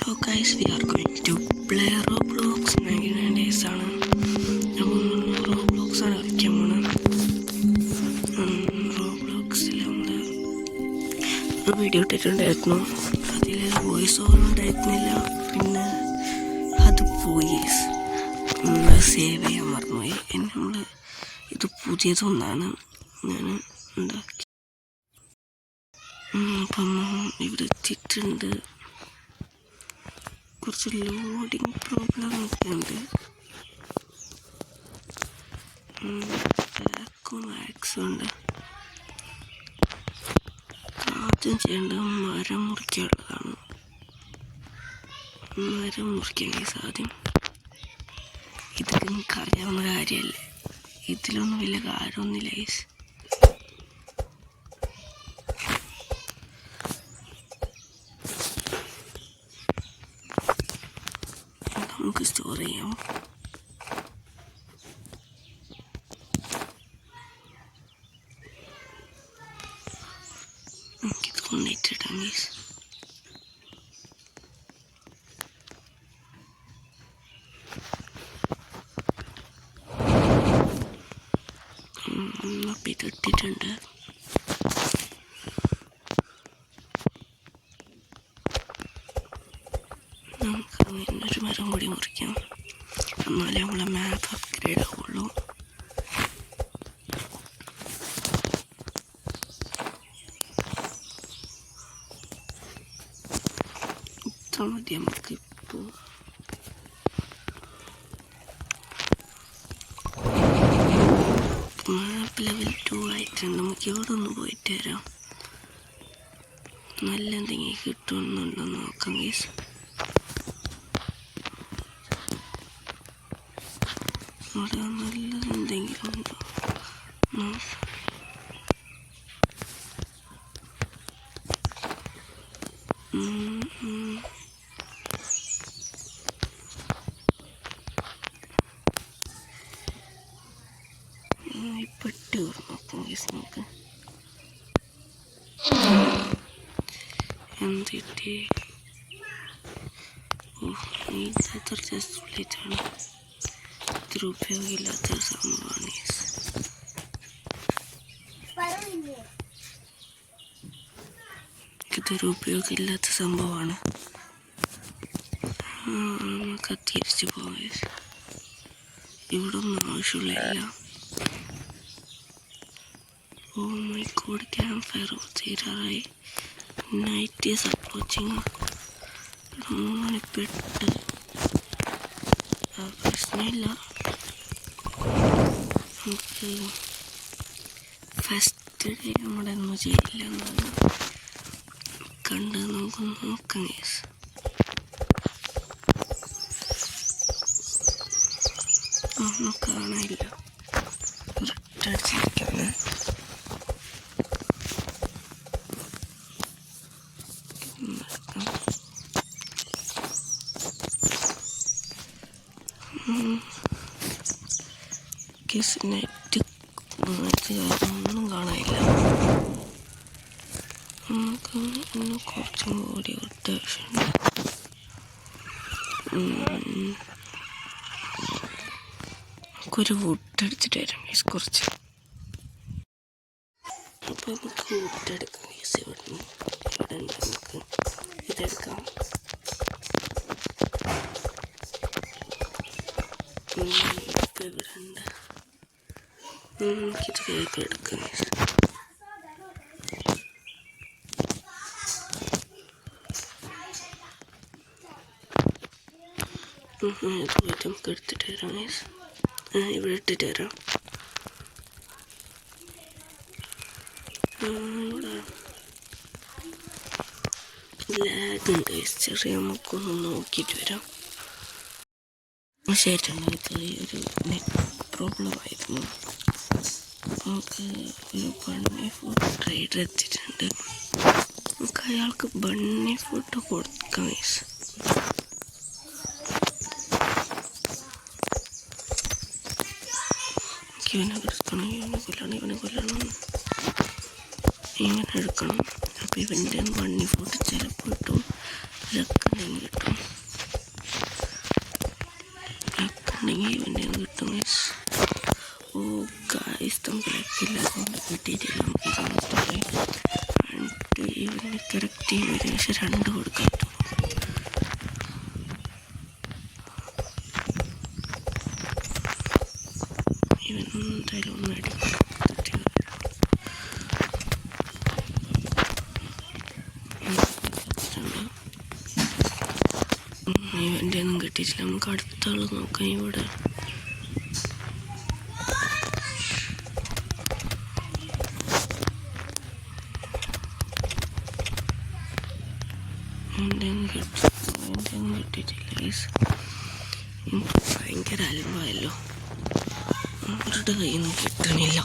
Hello guys, we are going to play Roblox 99 days ആണ്. Roblox ആണ് കളിക്കാൻ പോണത്. റോബ്ലോക്സിൽ നമ്മൾ ഒരു വീഡിയോ ഇട്ടിട്ടുണ്ടായിരുന്നു. അതിൽ വോയിസ് ഓവർ ഉണ്ടായിരുന്നില്ല. പിന്നെ അത് പോയി സേവ് ചെയ്യാൻ മറന്നുപോയി. നമ്മൾ ഇത് പുതിയതൊന്നാണ് ഞാൻ ഉണ്ടാക്കി. അപ്പം ഇവിടെ എത്തിയിട്ടുണ്ട്. കുറച്ച് ലോഡിങ് പ്രോബ്ലം ഒക്കെ ഉണ്ട്. ബാക്കും ആക്സും ഉണ്ട്. ആദ്യം ചെയ്യേണ്ടത് മരം മുറിക്കാനുള്ളതാണ്. മരം മുറിക്കാൻ ആദ്യം. ഇത് നിങ്ങൾക്ക് അറിയാവുന്ന കാര്യമല്ലേ, ഇതിലൊന്നും വലിയ കാര്യമൊന്നുമില്ല ഗൈസ്. നമുക്ക് സ്റ്റോർ ചെയ്യാം. നമുക്കിത് കൊണ്ടിട്ടിടാം ഗൈസ്. അപ്പം ഇത് ഇട്ടിട്ടുണ്ട്. നമുക്ക് ഒരു മരം കൂടി മുറിക്കാം, എന്നാലേ നമ്മളെ മാപ്പ് അപ്ഗ്രേഡ് ആവുള്ളൂ. ഇത്ര മതി നമുക്കിപ്പോൾ. മാപ്പ് ലെവൽ 2 ആയിട്ടുണ്ട്. നമുക്ക് ഇവിടെ ഒന്ന് പോയിട്ട് വരാം. നല്ല എന്തെങ്കിലും കിട്ടുന്നുണ്ടോ നോക്കാം ഗൈസ്. അവിടെ നല്ലത് എന്തെങ്കിലും ഉണ്ടോ? പെട്ടി നോക്കാം ഗൈസ്. നമുക്ക് എന്തിട്ട് ഇത്ര ജസ്റ്റ് പ്ലേറ്റാണ്. ഇത്ര ഉപയോഗമില്ലാത്തൊരു സംഭവമാണ്. ഇതൊരു ഉപയോഗമില്ലാത്ത സംഭവമാണ്. നമുക്ക് തിരിച്ചു പോകാം. ഇവിടെ ഒന്നും ആവശ്യമില്ല. Oh my god, camp fire തീരാറായി. Night is approaching. 3 മണിപ്പെട്ട് പ്രശ്നമില്ല. നമുക്ക് ഫസ്റ്റ് ഡേ നമ്മുടെ ഒന്നും ചെയ്യില്ല എന്നാണ് കണ്ട് നമുക്ക് നോക്കാം ഗൈസ്. ഒന്നും കാണാനില്ല. റിട്ടടിച്ചിരിക്കാണ്. നെറ്റ് ഒന്നും കാണാനില്ല. നമുക്ക് ഇന്ന് കുറച്ചും കൂടി അത്യാവശ്യമുണ്ട്. നമുക്കൊരു വുഡ് എടുത്തിട്ട് വരാം മീസ് കുറച്ച്. അപ്പോൾ നമുക്ക് വുഡ് എടുക്കാം മീസ്. ഇവിടെ നമുക്ക് ഇതെടുക്കാം. ഇപ്പം ഇവിടെ ഉണ്ട്. നമുക്കിത് വേഗം എടുക്കാം മീസ്. ഇത് പോയിട്ട് നമുക്ക് എടുത്തിട്ട് വരാം മീസ്. ഇവിടെ ഇട്ടിട്ട് വരാം. ഇവിടെ ലാഗ് ഉണ്ട് ഗൈസ്. ചെറിയ നമുക്കൊന്ന് നോക്കിയിട്ട് വരാം. ശരിയാണ്, ഇത് ഒരു നെറ്റ് പ്രോബ്ലം ആയിരുന്നു. നമുക്ക് ഒരു ബണ്ണി ഫുഡ് ട്രേഡർ എത്തിയിട്ടുണ്ട്. നമുക്ക് അയാൾക്ക് ബണ്ണി ഫുഡ് കൊടുക്കാം ഗൈസ്. ഇവനെ എടുക്കണം, ഇവനെ കൊല്ലണം. ഇവനെ എടുക്കണം. അപ്പോൾ ഇവൻ്റെ ബണ്ണി ഫുഡ് ചിലപ്പോൾ കിട്ടും, ഇതൊക്കെ കിട്ടും. കിട്ടുന്നുണ്ടെങ്കിൽ ഇവൻ്റെ കിട്ടും ഗൈസ്. ഓ ഗൈസ് നമുക്ക് ലക്കില്ല, അതുകൊണ്ട് കിട്ടിയിട്ടില്ല. നമുക്ക് ഇവന് കറക്റ്റ് ടീം ഏകദേശം 2 കൊടുക്കാൻ പറ്റും. ഇവൻ എന്തായാലും ഒന്ന് അടിക്കും. ഇവൻ്റെ ഒന്നും കിട്ടിയിട്ടില്ല. നമുക്ക് അടുത്ത ആൾ നോക്കാം. ഇവിടെ എൻ്റെ ഒന്നും കിട്ടിയിട്ടില്ല ഗൈസ്. എനിക്ക് ഭയങ്കര അലമ്പായല്ലോ, അവരുടെ കയ്യിൽ നിന്ന് കിട്ടണില്ല.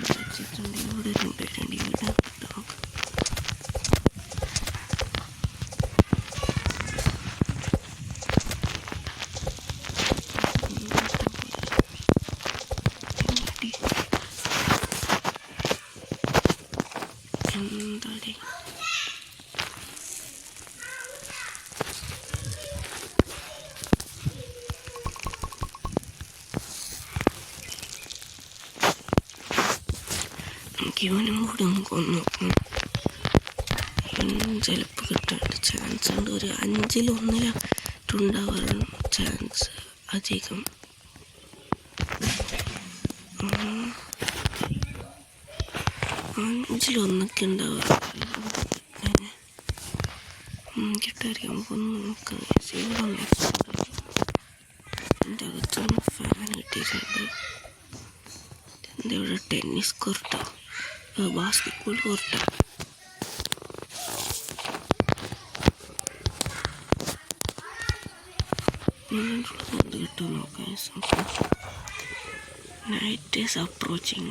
വെച്ചിട്ടുണ്ട് ഇവിടെ 2 പേരുണ്ട്. ഇവിടെ നോക്കാം. എന്താടി നമുക്ക് ഇവനും കൂടി ഒന്ന് കൊന്നു നോക്കണം. ഇവൻ ചിലപ്പോൾ കിട്ടാനുള്ള ചാൻസ് ഉണ്ട്. ഒരു 5-ൽ 1 ചാൻസ് അധികം. 5-ൽ 1 ഉണ്ടാവാറ് കിട്ടാറിയാം. നമുക്കൊന്ന് നോക്കാം. ഇവിടെ എൻ്റെ അകത്തൊന്ന് ഫാൻ കിട്ടിയിട്ടുണ്ട്. എൻ്റെ ഇവിടെ ടെന്നീസ് കോർട്ടോ, ബാസ്കറ്റ്ബോൾ കോർട്ടോ. എന്ത് കിട്ടും നോക്കാം. Night is approaching.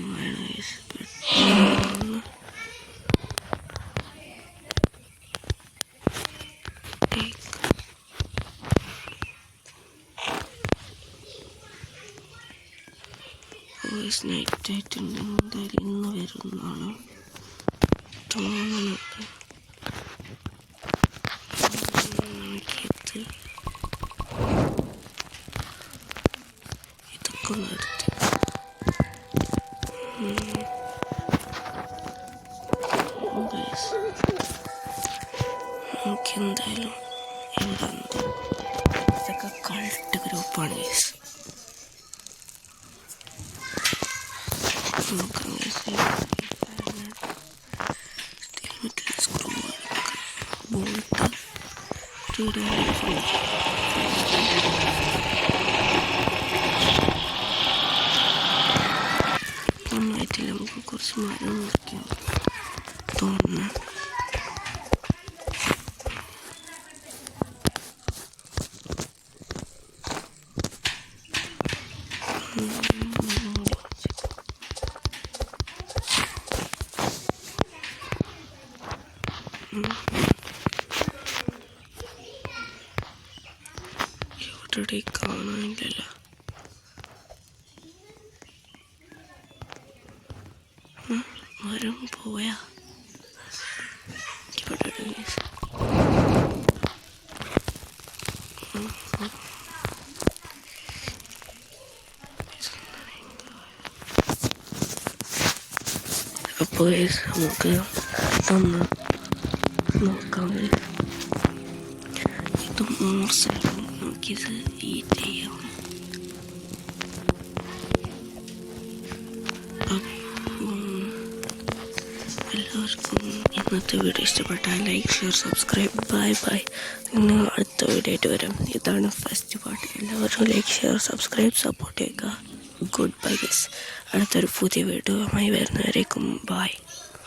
നൈറ്റ് ആയിട്ടുണ്ട്. എന്തായാലും ഇന്ന് വരുമെന്നാണ് തോന്നുന്നത്. ഇതൊക്കെ ഒന്ന് എടുത്ത് നമുക്ക് എന്തായാലും ഇവിടെ ഇതൊക്കെ കൾട്ട് ഗ്രൂപ്പാണ് ഗൈസ്. ഒന്നായിട്ടില്ല. നമുക്ക് കുറച്ച് മരം മുറിക്കാം തോന്നുന്നു. ഇവിടെ കാണാനില്ലല്ലോ. മരം പോയാ ഇവിടെ അപ്പോൾ നമുക്ക് ഇതൊന്ന് നോക്കാം. ഇത് മോശം. നമുക്കിത് ഈറ്റ് ചെയ്യാം. എല്ലാവർക്കും ഇന്നത്തെ വീഡിയോ ഇഷ്ടപ്പെട്ടാൽ ലൈക്ക്, ഷെയർ, സബ്സ്ക്രൈബ്. ബൈ. ഇന്ന് അടുത്ത വീഡിയോ ആയിട്ട് വരാം. ഇതാണ് ഫസ്റ്റ് പാർട്ട്. എല്ലാവരും ലൈക്ക്, ഷെയർ, സബ്സ്ക്രൈബ്, സപ്പോർട്ട് ചെയ്യുക. Good bye guys. അടുത്തൊരു പുതിയ വീഡിയോയുമായി വരുന്നവരേക്കും ബൈ.